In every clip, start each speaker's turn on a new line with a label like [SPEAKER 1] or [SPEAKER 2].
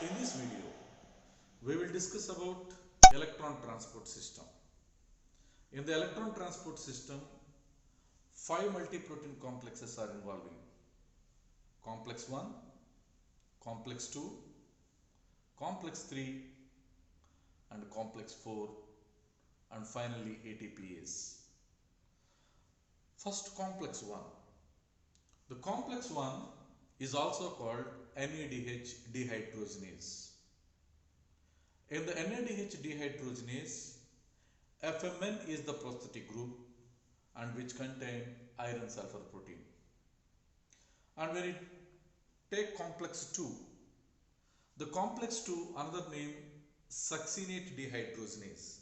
[SPEAKER 1] In this video, we will discuss about electron transport system. In the electron transport system, 5 multi-protein complexes are involving. Complex 1, complex 2, complex 3 and complex 4 and finally ATPase. First, complex 1. The complex 1 is also called NADH dehydrogenase. In the NADH dehydrogenase, FMN is the prosthetic group and which contain iron sulfur protein. And when you take complex 2, the complex 2 another name succinate dehydrogenase,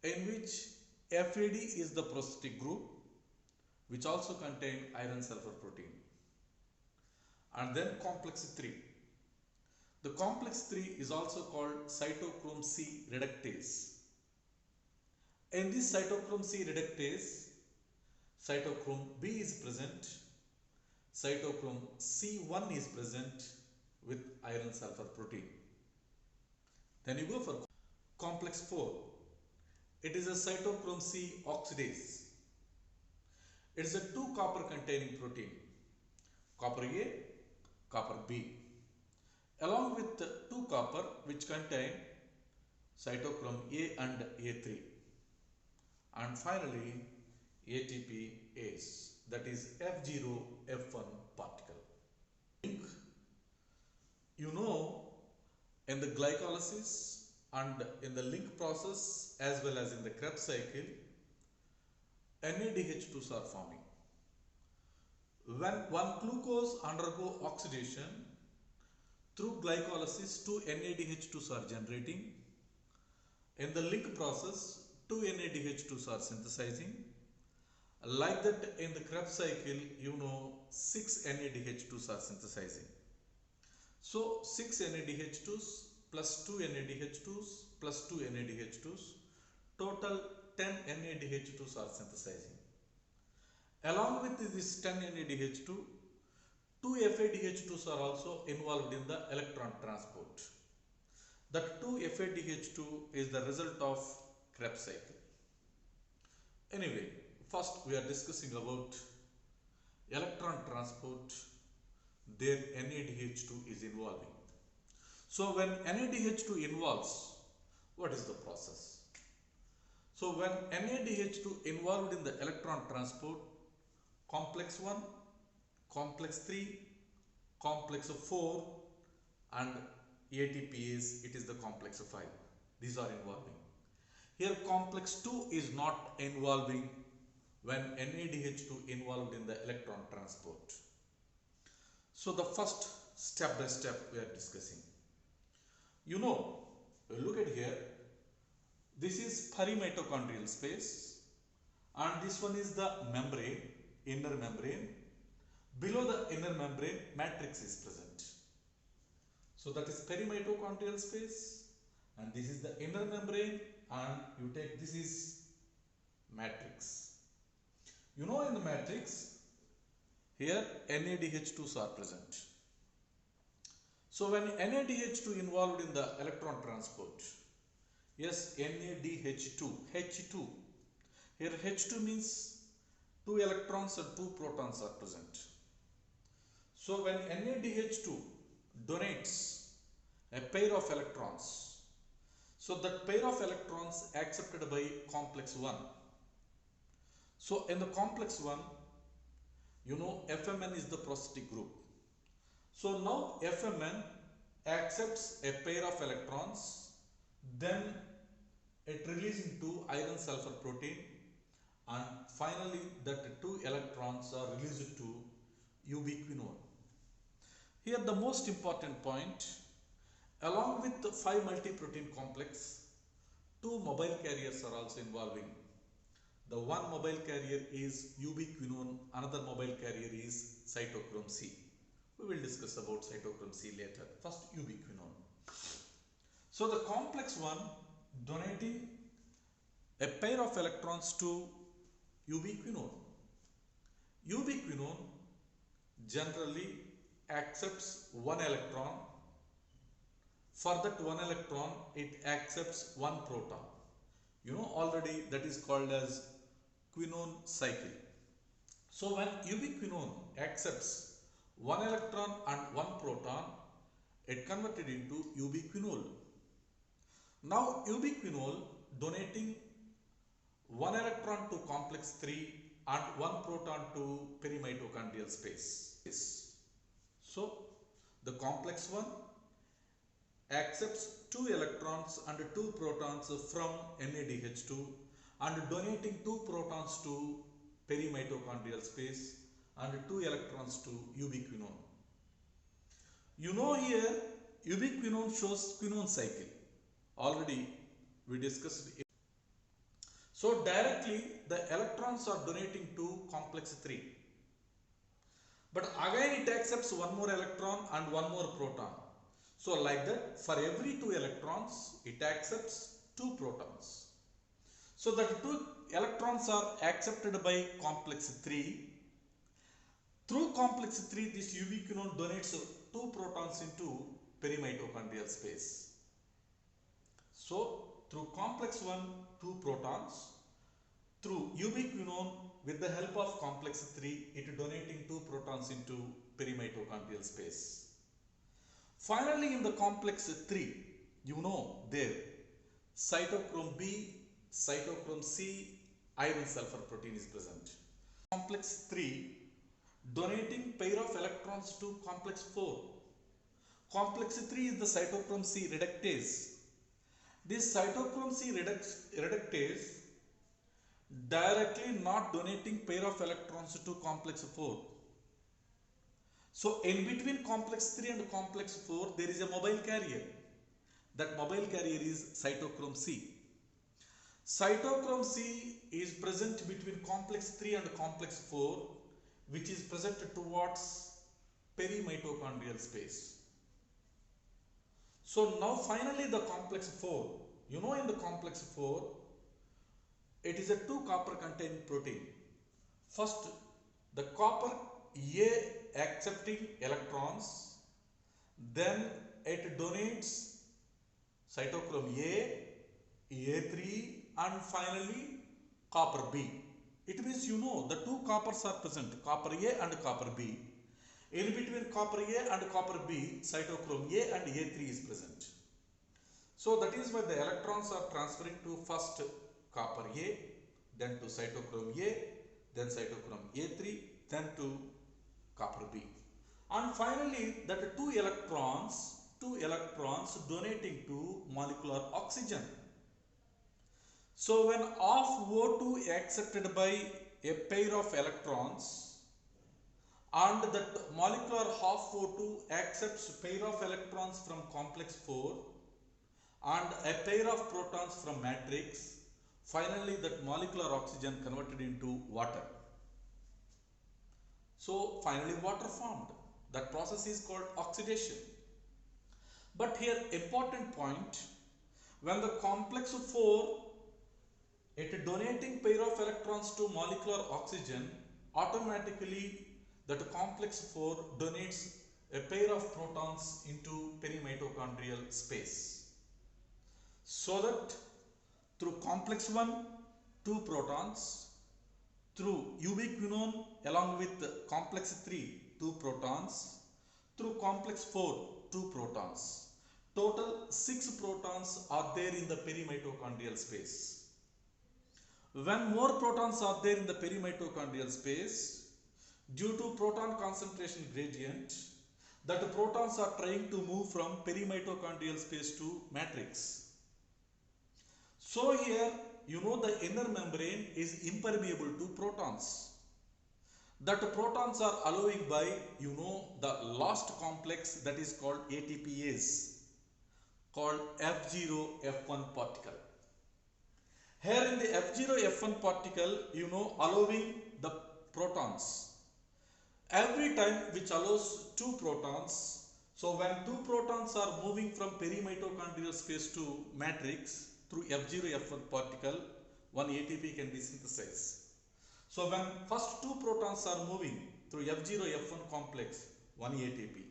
[SPEAKER 1] in which FAD is the prosthetic group which also contain iron sulfur protein. And then complex 3. The complex 3 is also called cytochrome C reductase. In this cytochrome C reductase, cytochrome B is present, cytochrome C1 is present with iron sulfur protein. Then you go for complex 4. It is a cytochrome C oxidase. It is a 2 copper containing protein, copper A, copper B, along with 2 copper which contain cytochrome A and A3. And finally, ATPase, that is F0, F1 particle. You know, in the glycolysis and in the link process as well as in the Krebs cycle, NADH2s are forming. When one glucose undergo oxidation, through glycolysis, 2 NADH2s are generating. In the link process, 2 NADH2s are synthesizing. Like that, in the Krebs cycle, 6 NADH2s are synthesizing. So 6 NADH2s plus 2 NADH2s plus 2 NADH2s, total 10 NADH2s are synthesizing. Along with this 10 NADH2, 2 FADH2s are also involved in the electron transport. That 2 FADH2 is the result of Krebs cycle. Anyway, first we are discussing about electron transport. There NADH2 is involving. So when NADH2 involves, what is the process? So when NADH2 involved in the electron transport, complex 1, complex 3, complex 4 and ATPase, it is the complex 5. These are involving. Here complex 2 is not involving when NADH2 involved in the electron transport. So the first step by step we are discussing. Look at here. This is perimitochondrial space and this one is the membrane, inner membrane. Below the inner membrane, matrix is present. So that is perimitochondrial space and this is the inner membrane and you take this is matrix. In the matrix, here NADH2s are present. So when NADH2 involved in the electron transport, yes, NADH2, H2. Here H2 means 2 electrons and 2 protons are present. So when NADH2 donates a pair of electrons, so that pair of electrons accepted by complex 1. So in the complex 1, FMN is the prosthetic group. So now FMN accepts a pair of electrons, then it releases into iron sulfur protein and finally that 2 electrons are released to ubiquinone. Here the most important point, along with the 5 multi-protein complex, 2 mobile carriers are also involving. The one mobile carrier is ubiquinone, another mobile carrier is cytochrome C. We will discuss about cytochrome C later. First ubiquinone. So the complex 1 donating a pair of electrons to ubiquinone. Ubiquinone generally accepts 1 electron For that one electron, it accepts one proton. You know already that is called as quinone cycle. So when ubiquinone accepts one electron and one proton, it converted into ubiquinol. Now ubiquinol donating one electron to complex 3 and one proton to perimitochondrial space. So the complex 1 accepts 2 electrons and 2 protons from NADH2 and donating 2 protons to perimitochondrial space and 2 electrons to ubiquinone. You know here ubiquinone shows quinone cycle. Already we discussed it. So directly the electrons are donating to complex 3. But again it accepts one more electron and one more proton. So like that, for every 2 electrons, it accepts 2 protons. So that 2 electrons are accepted by complex 3. Through complex 3, this ubiquinone donates 2 protons into perimitochondrial space. So through complex 1, 2 protons. Through ubiquinone, with the help of complex 3, it donating 2 protons into perimitochondrial space. Finally, in the complex 3, you know there cytochrome B, cytochrome C, iron sulfur protein is present. Complex 3 donating pair of electrons to complex 4. Complex 3 is the cytochrome C reductase. This cytochrome C reductase directly not donating pair of electrons to complex 4. So in between complex 3 and complex 4 there is a mobile carrier. That mobile carrier is cytochrome C. Cytochrome C is present between complex 3 and complex 4, which is present towards perimitochondrial space. So now finally the complex 4, you know in the complex 4, it is a 2 copper containing protein. First, the copper A accepting electrons, then it donates cytochrome A, A3 and finally copper B. It means you know the 2 coppers are present, copper A and copper B. In between copper A and copper B, cytochrome A and A3 is present. So that is why the electrons are transferring to first copper A, then to cytochrome A, then cytochrome A3, then to copper B. And finally that two electrons donating to molecular oxygen. So when half O2 accepted by a pair of electrons and that molecular half O2 accepts pair of electrons from complex 4 and a pair of protons from matrix, finally that molecular oxygen converted into water. So finally water formed. That process is called oxidation. But here important point, when the complex 4 it donating pair of electrons to molecular oxygen, automatically that complex 4 donates a pair of protons into perimitochondrial space. So that through complex 1, 2 protons, through ubiquinone along with complex 3, 2 protons, through complex 4, 2 protons. Total 6 protons are there in the perimitochondrial space. When more protons are there in the perimitochondrial space, due to proton concentration gradient, that protons are trying to move from perimitochondrial space to matrix. So here you know the inner membrane is impermeable to protons. That protons are allowing by the last complex that is called ATPase, called F0 F1 particle. Here in the F0 F1 particle, allowing the protons. Every time which allows 2 protons. So when 2 protons are moving from perimitochondrial space to matrix through F0 F1 particle, one ATP can be synthesized. So when first 2 protons are moving through F0 F1 complex, one ATP.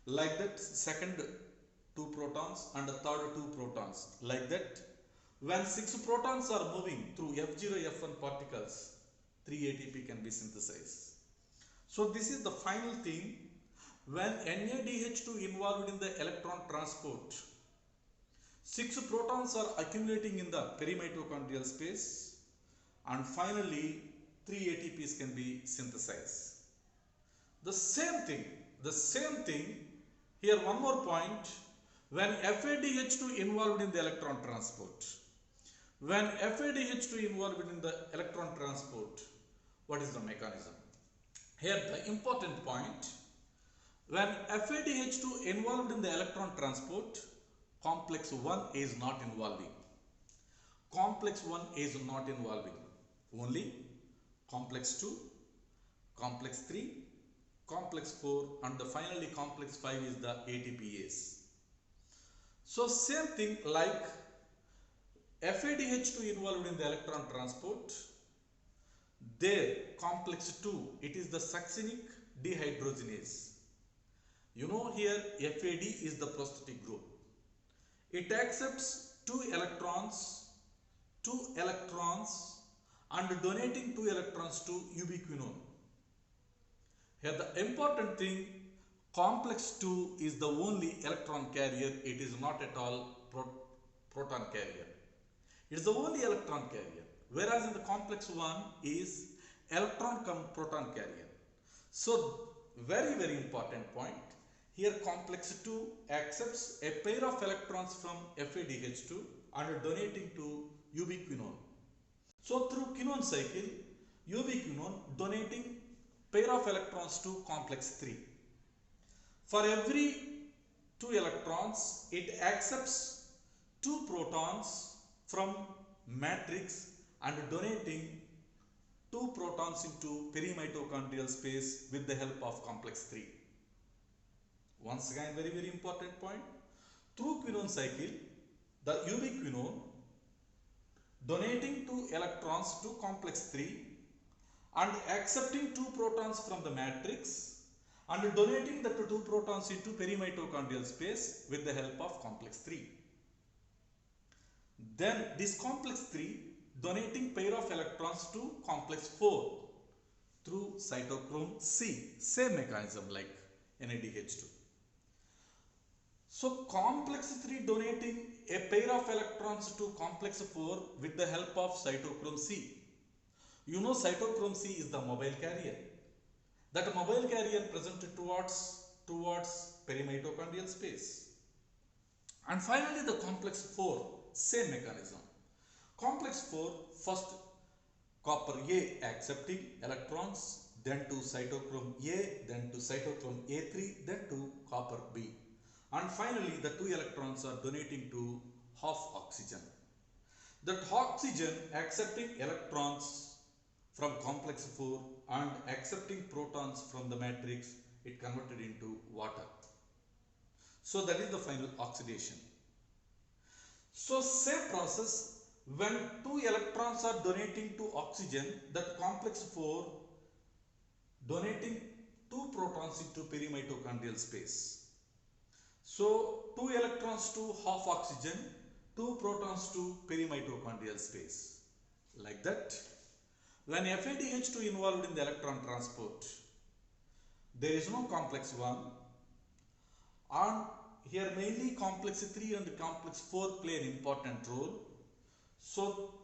[SPEAKER 1] Like that second 2 protons and the third 2 protons. Like that, when 6 protons are moving through F0 F1 particles, 3 ATP can be synthesized. So this is the final thing. When NADH2 involved in the electron transport, 6 protons are accumulating in the perimitochondrial space, and finally 3 ATPs can be synthesized. The same thing here. One more point. When FADH2 involved in the electron transport, what is the mechanism? Here the important point, when FADH2 involved in the electron transport, complex 1 is not involving. Only complex 2, complex 3, complex 4 and the finally complex 5 is the ATPase. So same thing, like FADH2 involved in the electron transport, there complex 2, it is the succinic dehydrogenase. You know, here FAD is the prosthetic group. It accepts 2 electrons and donating 2 electrons to ubiquinone. Here the important thing, complex 2 is the only electron carrier. It is not at all proton carrier. It is the only electron carrier. Whereas in the complex 1 is electron come proton carrier. So very, very important point. Here complex 2 accepts a pair of electrons from FADH2 and donating to ubiquinone. So through quinone cycle, ubiquinone donating pair of electrons to complex 3. For every 2 electrons, it accepts 2 protons from matrix and donating 2 protons into perimitochondrial space with the help of complex 3. Once again, very, very important point. Through quinone cycle, the ubiquinone donating 2 electrons to complex 3 and accepting 2 protons from the matrix and donating the 2 protons into perimitochondrial space with the help of complex 3. Then this complex 3 donating pair of electrons to complex 4 through cytochrome C. Same mechanism like NADH2. So complex 3 donating a pair of electrons to complex 4 with the help of cytochrome C. You know, cytochrome C is the mobile carrier. That mobile carrier presented towards perimitochondrial space. And finally the complex 4, same mechanism. Complex 4, first copper A accepting electrons, then to cytochrome A, then to cytochrome A3, then to copper B. And finally the 2 electrons are donating to half oxygen. That oxygen accepting electrons from complex 4 and accepting protons from the matrix, it converted into water. So that is the final oxidation. So same process, when 2 electrons are donating to oxygen, that complex 4 donating 2 protons into perimitochondrial space. So 2 electrons to half oxygen, 2 protons to perimitochondrial space. Like that. When FADH2 involved in the electron transport, there is no complex 1, and here mainly complex 3 and complex 4 play an important role. So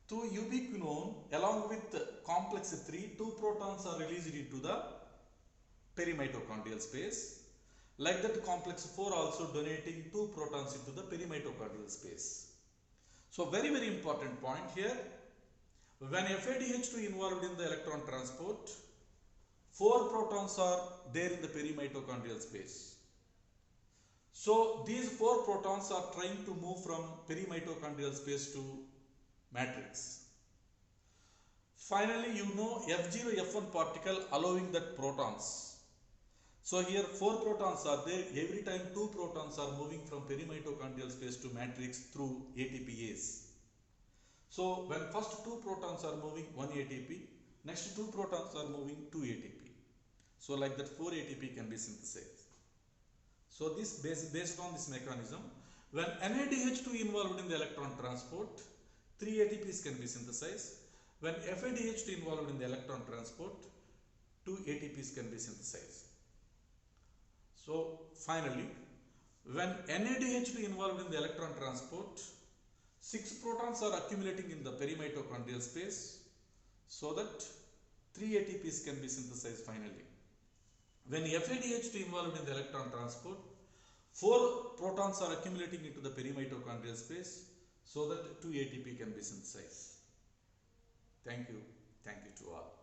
[SPEAKER 1] through ubiquinone along with complex 3, 2 protons are released into the perimitochondrial space. Like that, complex 4 also donating 2 protons into the perimitochondrial space. So very, very important point here. When FADH2 involved in the electron transport, 4 protons are there in the perimitochondrial space. So these 4 protons are trying to move from perimitochondrial space to matrix. Finally, you know, F0 F1 particle allowing that protons. So here 4 protons are there. Every time 2 protons are moving from perimitochondrial space to matrix through ATPase. So when first 2 protons are moving, 1 ATP, next 2 protons are moving, 2 ATP. So like that 4 ATP can be synthesized. So this based on this mechanism, when NADH2 involved in the electron transport, 3 ATPs can be synthesized. When FADH2 involved in the electron transport, 2 ATPs can be synthesized. So finally, when NADH2 involved in the electron transport, 6 protons are accumulating in the perimitochondrial space, so that 3 ATPs can be synthesized finally. When FADH2 involved in the electron transport, 4 protons are accumulating into the perimitochondrial space, so that 2 ATP can be synthesized. Thank you. Thank you to all.